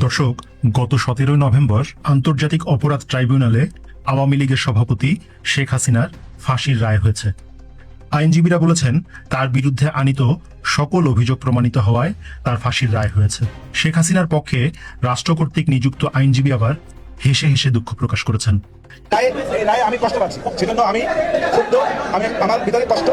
দর্শক, গত 17 নভেম্বর আন্তর্জাতিক অপরাধ ট্রাইব্যুনালে আওয়ামী লীগের সভাপতি শেখ হাসিনার ফাঁসির রায় হয়েছে। আইনজীবীরা বলেছেন, তার বিরুদ্ধে আনীত সকল অভিযোগ প্রমাণিত হওয়ায় তার ফাঁসির রায় হয়েছে। শেখ হাসিনার পক্ষে রাষ্ট্র কর্তৃক নিযুক্ত আইনজীবী আবার হেসে হেসে দুঃখ প্রকাশ করেছেন। আমি কষ্ট পাচ্ছি, সেজন্য আমি আমার ভিতরে কষ্ট।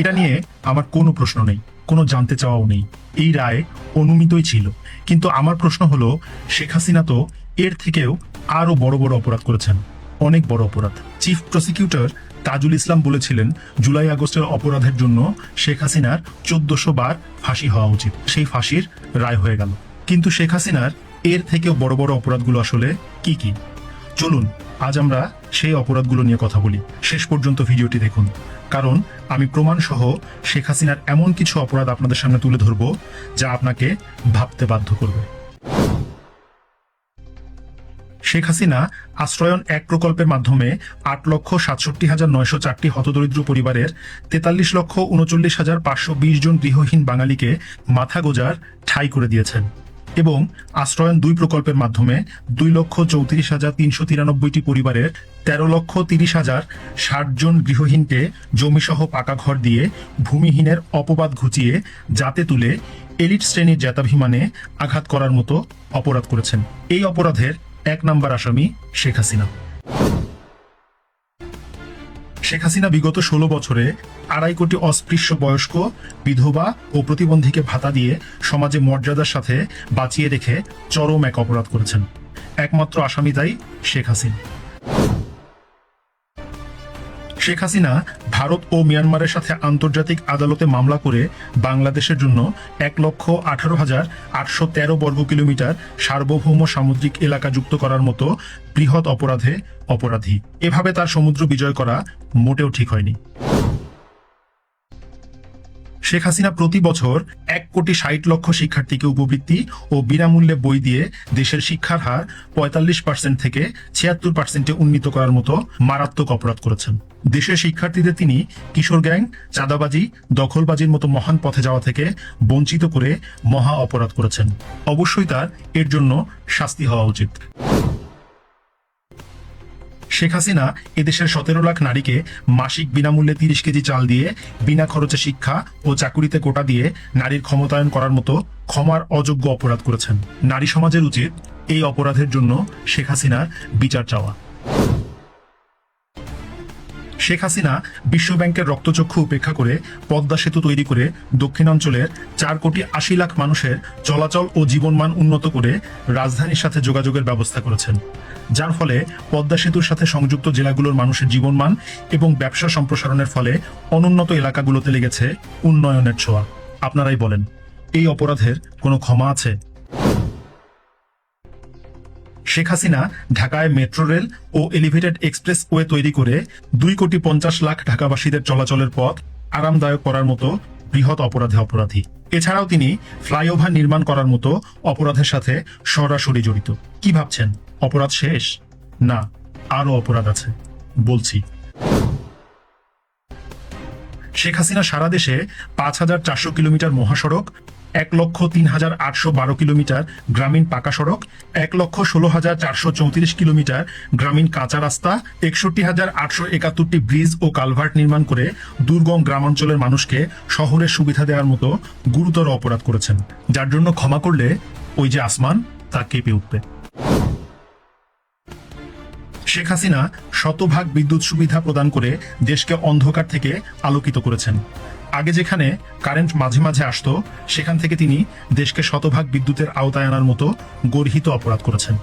এটা নিয়ে আমার কোনো প্রশ্ন নেই, কোনো জানতে চাওয়াও নেই। এই রায় অনুমিতই ছিল, কিন্তু আমার প্রশ্ন হলো, শেখ হাসিনা তো এর থেকেও আরো বড় বড় অপরাধ করেছেন, অনেক বড় অপরাধ। চিফ প্রসিকিউটর তাজুল ইসলাম বলেছিলেন, জুলাই আগস্টের অপরাধের জন্য শেখ হাসিনার 1400 বার ফাঁসি হওয়া উচিত। সেই ফাঁসির রায় হয়ে গেল, কিন্তু শেখ হাসিনার এর থেকেও বড় বড় অপরাধগুলো আসলে কি কি? চলুন আজ আমরা সেই অপরাধগুলো নিয়ে কথা বলি। শেষ পর্যন্ত ভিডিওটি দেখুন, কারণ আমি প্রমাণ সহ শেখ হাসিনার এমন কিছু অপরাধ আপনাদের সামনে তুলে ধরব যা আপনাকে ভাবতে বাধ্য করবে। শেখ হাসিনা আশ্রয়ন 1 প্রকল্পের মাধ্যমে 8,67,904টি হতদরিদ্র পরিবারের 43,39,520 জন গৃহহীন বাঙালিকে মাথা গোজার ঠাঁই করে দিয়েছেন এবং আশ্রয়ন 2 প্রকল্পের মাধ্যমে 2,34,393টি পরিবারের 13,30,060 জন গৃহহীনকে জমিসহ পাকা ঘর দিয়ে ভূমিহীনের অপবাদ ঘুচিয়ে যাতে তুলে এলিট শ্রেণীর জ্ঞাতাভিমানে আঘাত করার মতো অপরাধ করেছেন। এই অপরাধের 1 নম্বর আসামি শেখ হাসিনা। শেখ হাসিনা বিগত 16 বছরে 2.5 কোটি অস্পৃশ্য বয়স্ক, বিধবা ও প্রতিবন্ধীকে ভাতা দিয়ে সমাজে মর্যাদার সাথে বাঁচিয়ে রেখে চরম এক অপরাধ করেছেন। একমাত্র আসামি তাই শেখ হাসিনা। শেখ হাসিনা ভারত ও মিয়ানমারের সাথে আন্তর্জাতিক আদালতে মামলা করে বাংলাদেশের জন্য 1,18,813 বর্গ কিলোমিটার সার্বভৌম সামুদ্রিক এলাকা যুক্ত করার মতো বৃহৎ অপরাধে অপরাধী। এভাবে তার সমুদ্র বিজয় করা মোটেও ঠিক হয়নি। শেখ হাসিনা প্রতি বছর 1,60,00,000 শিক্ষার্থীকে উপবৃত্তি ও বিনামূল্যে বই দিয়ে দেশের শিক্ষার হার 45% থেকে 76%-এ উন্নীত করার মতো মারাত্মক অপরাধ করেছেন। দেশের শিক্ষার্থীদের তিনি কিশোর গ্যাং, চাঁদাবাজি, দখলবাজির মতো মহান পথে যাওয়া থেকে বঞ্চিত করে মহা অপরাধ করেছেন। অবশ্যই তার এর জন্য শাস্তি হওয়া উচিত। শেখ হাসিনা এদেশের 17 লাখ নারীকে মাসিক বিনামূল্যে 30 কেজি চাল দিয়ে বিনা খরচে শিক্ষা ও চাকুরিতে কোটা দিয়ে নারীর ক্ষমতায়ন করার মতো ক্ষমার অযোগ্য অপরাধ করেছেন। নারী সমাজের উচিত এই অপরাধের জন্য শেখ হাসিনার বিচার চাওয়া। শেখ হাসিনা বিশ্বব্যাংকের রক্তচক্ষু উপেক্ষা করে পদ্মা সেতু তৈরি করে দক্ষিণাঞ্চলের 4,80,00,000 মানুষের চলাচল ও জীবনমান উন্নত করে রাজধানীর সাথে যোগাযোগের ব্যবস্থা করেছেন, যার ফলে পদ্মা সেতুর সাথে সংযুক্ত জেলাগুলোর মানুষের জীবনমান এবং ব্যবসা সম্প্রসারণের ফলে অনুন্নত এলাকাগুলোতে লেগেছে উন্নয়নের ছোঁয়া। আপনারাই বলেন, এই অপরাধের কোনো ক্ষমা আছে? শেখ হাসিনা ঢাকায় মেট্রো রেল ও এলিভেটেড এক্সপ্রেস ওয়ে তৈরি করে 2,50,00,000 ঢাকাবাসীদের চলাচলের পথ আরামদায়ক করার মতো বৃহৎ অপরাধে অপরাধী। এছাড়াও তিনি ফ্লাইওভার নির্মাণ করার মতো অপরাধের সাথে সরাসরি জড়িত। কি ভাবছেন অপরাধ শেষ? না, আরো অপরাধ আছে, বলছি। শেখ হাসিনা সারা দেশে 5,400 কিলোমিটার মহাসড়ক, 1,03,812 কিলোমিটার গ্রামীণ পাকা সড়ক, 1,16,434 কিলোমিটার গ্রামীণ কাঁচা রাস্তা, 61,871টি ব্রিজ ও কালভার্ট নির্মাণ করে দুর্গম গ্রামাঞ্চলের মানুষকে শহরের সুবিধা দেওয়ার মতো গুরুতর অপরাধ করেছেন, যার জন্য ক্ষমা করলে ওই যে আসমান তা কেঁপে উঠবে। শেখ হাসিনা শতভাগ বিদ্যুৎ সুবিধা প্রদান করে দেশকে অন্ধকার থেকে আলোকিত করেছেন। আগে যেখানে কারেন্ট মাঝে মাঝে আসতো, সেখান থেকে তিনি দেশকে শতভাগ বিদ্যুতের আওতায় আনার মতো গর্হিত অপরাধ করেছেন।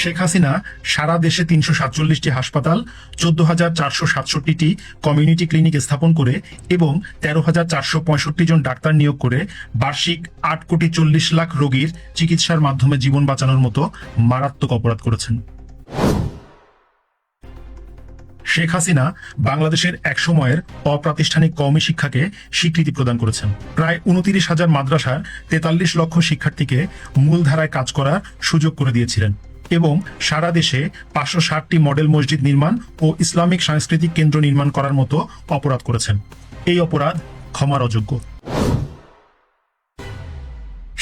শেখ হাসিনা সারা দেশে 347টি হাসপাতাল, 14,467টি কমিউনিটি ক্লিনিক স্থাপন করে এবং 13,465 জন ডাক্তার নিয়োগ করে বার্ষিক 8,40,00,000 রোগীর চিকিৎসার মাধ্যমে জীবন বাঁচানোর মতো মারাত্মক অপরাধ করেছেন। শেখ হাসিনা বাংলাদেশের এক সময়ের অপ্রাতিষ্ঠানিক কওমি শিক্ষাকে স্বীকৃতি প্রদান করেছেন। প্রায় 29,000 মাদ্রাসার 43 লক্ষ শিক্ষার্থীকে মূলধারায় কাজ করার সুযোগ করে দিয়েছিলেন এবং সারা দেশে 560টি মডেল মসজিদ নির্মাণ ও ইসলামিক সাংস্কৃতিক কেন্দ্র নির্মাণ করার মতো অপরাধ করেছেন। এই অপরাধ ক্ষমার অযোগ্য।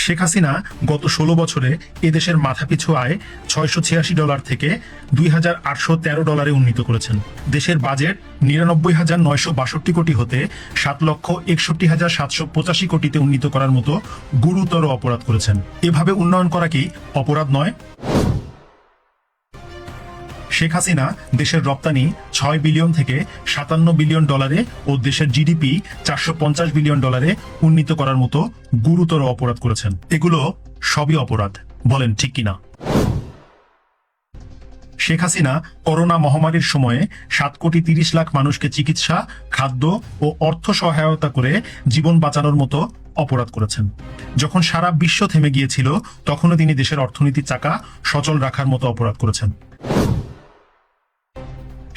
শেখ হাসিনা গত 16 বছরে এদেশের মাথাপিছু আয় $686 থেকে $2,813 উন্নীত করেছেন। দেশের বাজেট 99,962 কোটি হতে 7,61,785 কোটিতে উন্নীত করার মতো গুরুতর অপরাধ করেছেন। এভাবে উন্নয়ন করা কি অপরাধ নয়? শেখ হাসিনা দেশের রপ্তানি 6 বিলিয়ন থেকে 57 বিলিয়ন ডলারে ও দেশের জিডিপি 450 বিলিয়ন ডলারে উন্নীত করার মতো গুরুতর অপরাধ করেছেন। এগুলো সবই অপরাধ, বলেন ঠিক কিনা? শেখ হাসিনা করোনা মহামারীর সময়ে 7,30,00,000 মানুষকে চিকিৎসা, খাদ্য ও অর্থ সহায়তা করে জীবন বাঁচানোর মতো অপরাধ করেছেন। যখন সারা বিশ্ব থেমে গিয়েছিল তখনও তিনি দেশের অর্থনীতির চাকা সচল রাখার মতো অপরাধ করেছেন।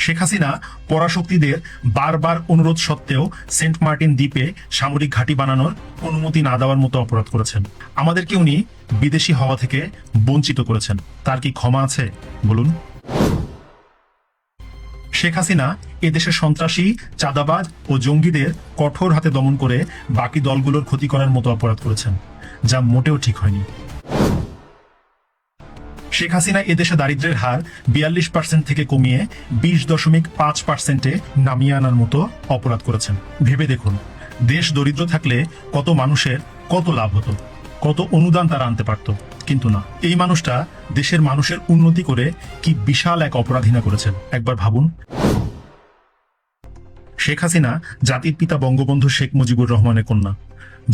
শেখ হাসিনা পরাশক্তিদের বারবার অনুরোধ সত্ত্বেও সেন্ট মার্টিন দ্বীপে সামরিক ঘাঁটি বানানোর অনুমতি না দেওয়ার মতো অপরাধ করেছেন। আমাদেরকে উনি বিদেশি হওয়া থেকে বঞ্চিত করেছেন। তার কি ক্ষমা আছে বলুন? শেখ হাসিনা এদেশের সন্ত্রাসী, চাঁদাবাজ ও জঙ্গিদের কঠোর হাতে দমন করে বাকি দলগুলোর ক্ষতি করার মতো অপরাধ করেছেন, যা মোটেও ঠিক হয়নি। শেখ হাসিনা এদেশে দারিদ্র্যের হার 42% থেকে কমিয়ে 20.5%-এ নামিয়ে আনার মতো অপরাধ করেছেন। ভেবে দেখুন, দেশ দরিদ্র থাকলে কত মানুষের কত লাভ হতো, কত অনুদান তারা আনতে পারত। কিন্তু না, এই মানুষটা দেশের মানুষের উন্নতি করে কি বিশাল এক অপরাধীনা করেছেন, একবার ভাবুন। শেখ হাসিনা জাতির পিতা বঙ্গবন্ধু শেখ মুজিবুর রহমানের কন্যা,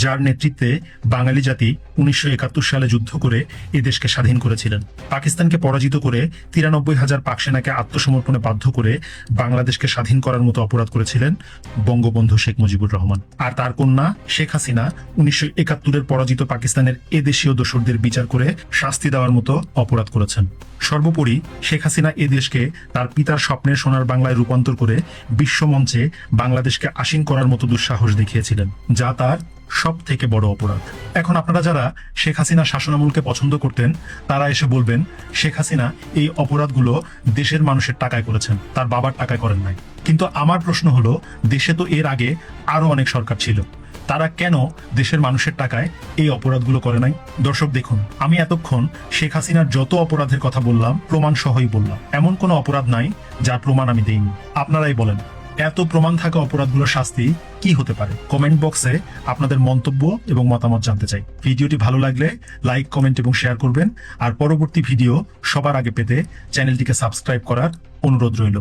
যার নেতৃত্বে বাঙালি জাতি 1971 সালে যুদ্ধ করে এ দেশকে স্বাধীন করেছিলেন। পাকিস্তানকে পরাজিত করে 93,000 পাক সেনাকে আত্মসমর্পণে বাধ্য করে বাংলাদেশকে স্বাধীন করার মতো অপরাধ করেছিলেন বঙ্গবন্ধু শেখ মুজিবুর রহমান। আর তার কন্যা শেখ হাসিনা 1971-এর পরাজিত পাকিস্তানের এদেশীয় দোসরদের বিচার করে শাস্তি দেওয়ার মতো অপরাধ করেছেন। সর্বোপরি শেখ হাসিনা এ দেশকে তার পিতার স্বপ্নের সোনার বাংলায় রূপান্তর করে বিশ্বমঞ্চে বাংলাদেশকে আসীন করার মতো দুঃসাহস দেখিয়েছিলেন, যা তার সব থেকে বড় অপরাধ। এখন আপনারা যারা শেখ হাসিনা শাসনামলকে পছন্দ করতেন তারা এসে বলবেন শেখ হাসিনা এই অপরাধগুলো দেশের মানুষের টাকায় করেছেন, তার বাবার টাকায় করেন নাই। কিন্তু আমার প্রশ্ন হলো, দেশে তো এর আগে আরো অনেক সরকার ছিল, তারা কেন দেশের মানুষের টাকায় এই অপরাধগুলো করে নাই? দর্শক দেখুন, আমি এতক্ষণ শেখ হাসিনার যত অপরাধের কথা বললাম প্রমাণ সহই বললাম। এমন কোনো অপরাধ নাই যার প্রমাণ আমি দেইনি। আপনারাই বলেন, এত প্রমাণ থাকা অপরাধগুলোর শাস্তি কি হতে পারে? কমেন্ট বক্সে আপনাদের মন্তব্য এবং মতামত জানতে চাই। ভিডিওটি ভালো লাগলে লাইক, কমেন্ট এবং শেয়ার করবেন। আর পরবর্তী ভিডিও সবার আগে পেতে চ্যানেলটিকে সাবস্ক্রাইব করার অনুরোধ রইল।